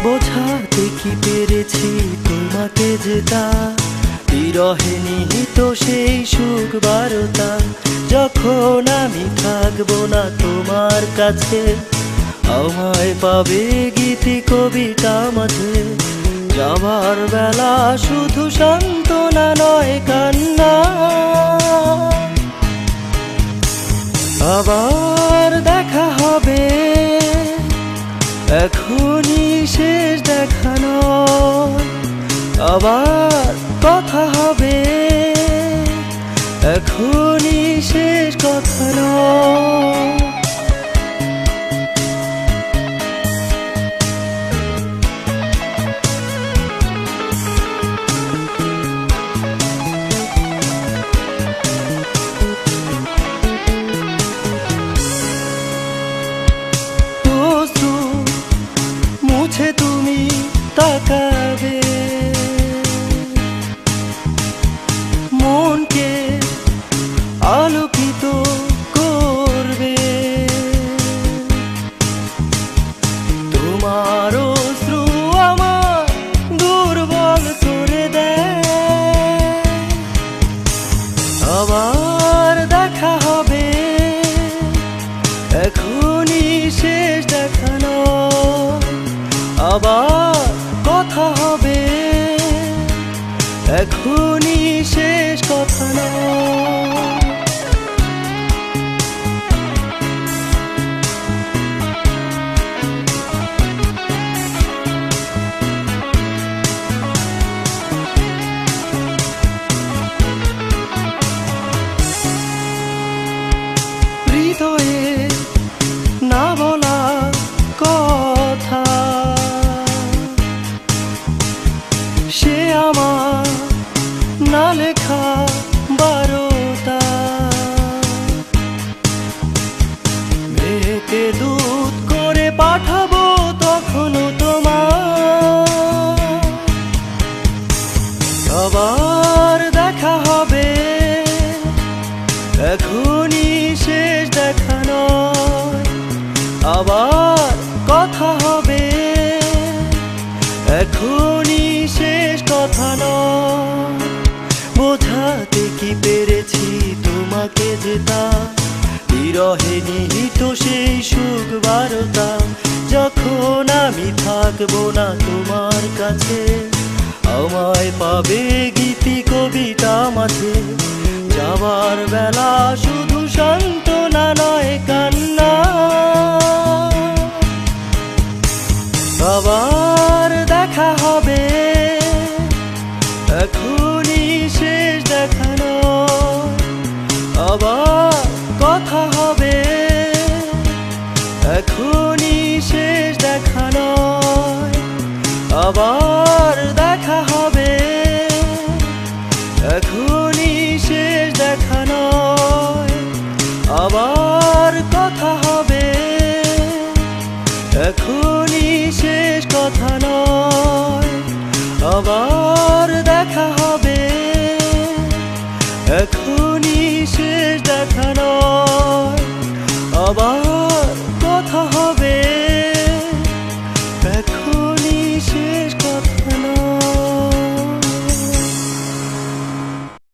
বোঝাতে কি পেরেছি তোমাকে যেটা বিরহে নিহিত সেই সুখ বারতা। যখন আমি থাকবো না তোমার কাছে, আমায় পাবে গীতি কবিতা মাঝে। যাবার বেলা শুধু সান্ত্বনা নয় কান্না, আবার দেখা হবে এখনই শেষ দেখা নয়। আবার কথা হবে এখনই শেষ কথা নয়। মুছে তুমি তাকাবে, মনকে আলোকিত করবে। তোমার অশ্রু আমার দুর্বল করে দেয়। আবার দেখা হবে এখনই শেষ দেখা নয়। আবার কথা হবে এখনই শেষ কথা নয়। হৃদয়ে না বলা কথা, সে আমার না লেখা বারতা। মেয়েকে দুধ করে পাঠাবো তখনও তোমার। আবার দেখা হবে এখনই শেষ দেখা নয়। আবার কথা হবে এখনই শেষ কথা নয়। বোঝাতে কি পেরেছি তোমাকে যেটা বিরহে নিহিত সেই সুখ বারতা। যখন আমি থাকবো না তোমার কাছে, আমায় পাবে গীতি কবিতা মাঝে। যাবার বেলা শুধু সান্ত্বনা নয় কান্না, আবার দেখা হবে এখনই শেষ দেখা নয়। আবার কথা হবে এখনই শেষ দেখা নয়। আবার দেখা হবে এখনই শেষ দেখা নয়। আবার কথা হবে এখনই শেষ কথা নয়। আবার দেখা হবে এখনই শেষ দেখা নয়। আবার